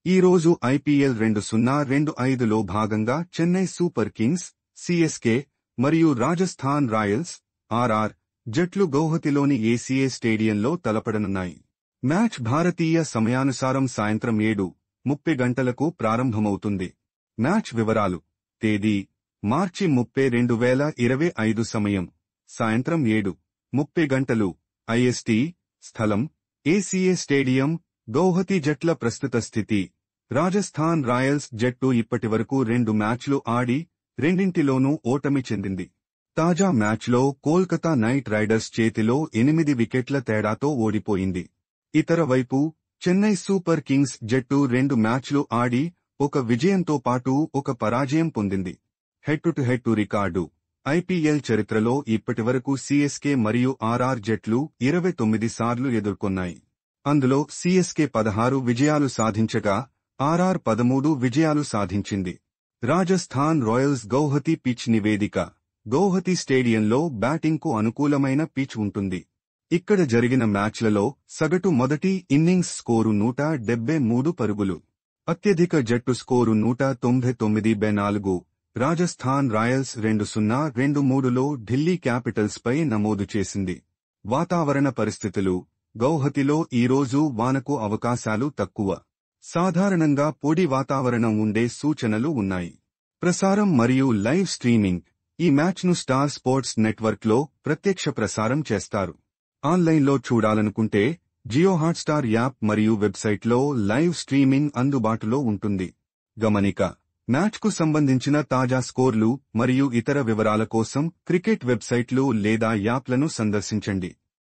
ఈ రోజు ఐపీఎల్ 2025లో భాగంగా చెన్నై సూపర్ కింగ్స్, సీఎస్కే మరియు రాజస్థాన్ రాయల్స్ ఆర్ఆర్ జట్లు గౌహతిలోని ఏసీఏ స్టేడియంలో తలపడనున్నాయి. మ్యాచ్ భారతీయ సమయానుసారం సాయంత్రం 7:30 గంటలకు ప్రారంభమవుతుంది. మ్యాచ్ వివరాలు: తేదీ మార్చి 30, 2025 సమయం సాయంత్రం 7:30 గంటలు ఐఎస్టీ స్థలం ఏసీఏ స్టేడియం గౌహతి జట్ల ప్రస్తుత స్థితి: రాజస్థాన్ రాయల్స్ జట్టు ఇప్పటివరకు 2 మ్యాచ్లు ఆడి రెండింటిలోనూ ఓటమి చెందింది. తాజా మ్యాచ్లో కోల్కతా నైట్ రైడర్స్ చేతిలో 8 వికెట్ల తేడాతో ఓడిపోయింది. ఇతర వైపు చెన్నై సూపర్ కింగ్స్ జట్టు 2 మ్యాచ్లు ఆడి 1 విజయంతో పాటు 1 పరాజయం పొందింది. Head to head record: IPL చరిత్రలో ఇప్పటివరకు సీఎస్కే మరియు ఆర్ఆర్ జట్లు 29 సార్లు ఎదుర్కొన్నాయి. అందులో సీఎస్కే 16 విజయాలు సాధించగా ఆర్ఆర్ 13 విజయాలు సాధించింది. రాజస్థాన్ రాయల్స్ గౌహతి పిచ్ నివేదిక: గౌహతి స్టేడియంలో బ్యాటింగ్కు అనుకూలమైన పిచ్ ఉంటుంది. ఇక్కడ జరిగిన మ్యాచ్లలో సగటు మొదటి ఇన్నింగ్స్ స్కోరు 173 పరుగులు. అత్యధిక జట్టు స్కోరు 199/4. రాజస్థాన్ రాయల్స్ 2023లో ఢిల్లీ క్యాపిటల్స్పై నమోదు చేసింది. వాతావరణ పరిస్థితులు: గౌహతిలో ఈరోజు వానకు అవకాశాలు తక్కువ. సాధారణంగా పొడి వాతావరణం ఉండే సూచనలు ఉన్నాయి. ప్రసారం మరియు లైవ్ స్ట్రీమింగ్: ఈ మ్యాచ్ను స్టార్ స్పోర్ట్స్ నెట్వర్క్లో ప్రత్యక్ష ప్రసారం చేస్తారు. ఆన్లైన్లో చూడాలనుకుంటే జియో హాట్స్టార్ యాప్ మరియు వెబ్సైట్లో లైవ్ స్ట్రీమింగ్ అందుబాటులో ఉంటుంది. గమనిక: మ్యాచ్కు సంబంధించిన తాజా స్కోర్లు మరియు ఇతర వివరాల కోసం క్రికెట్ వెబ్సైట్లు లేదా యాప్లను సందర్శించండి.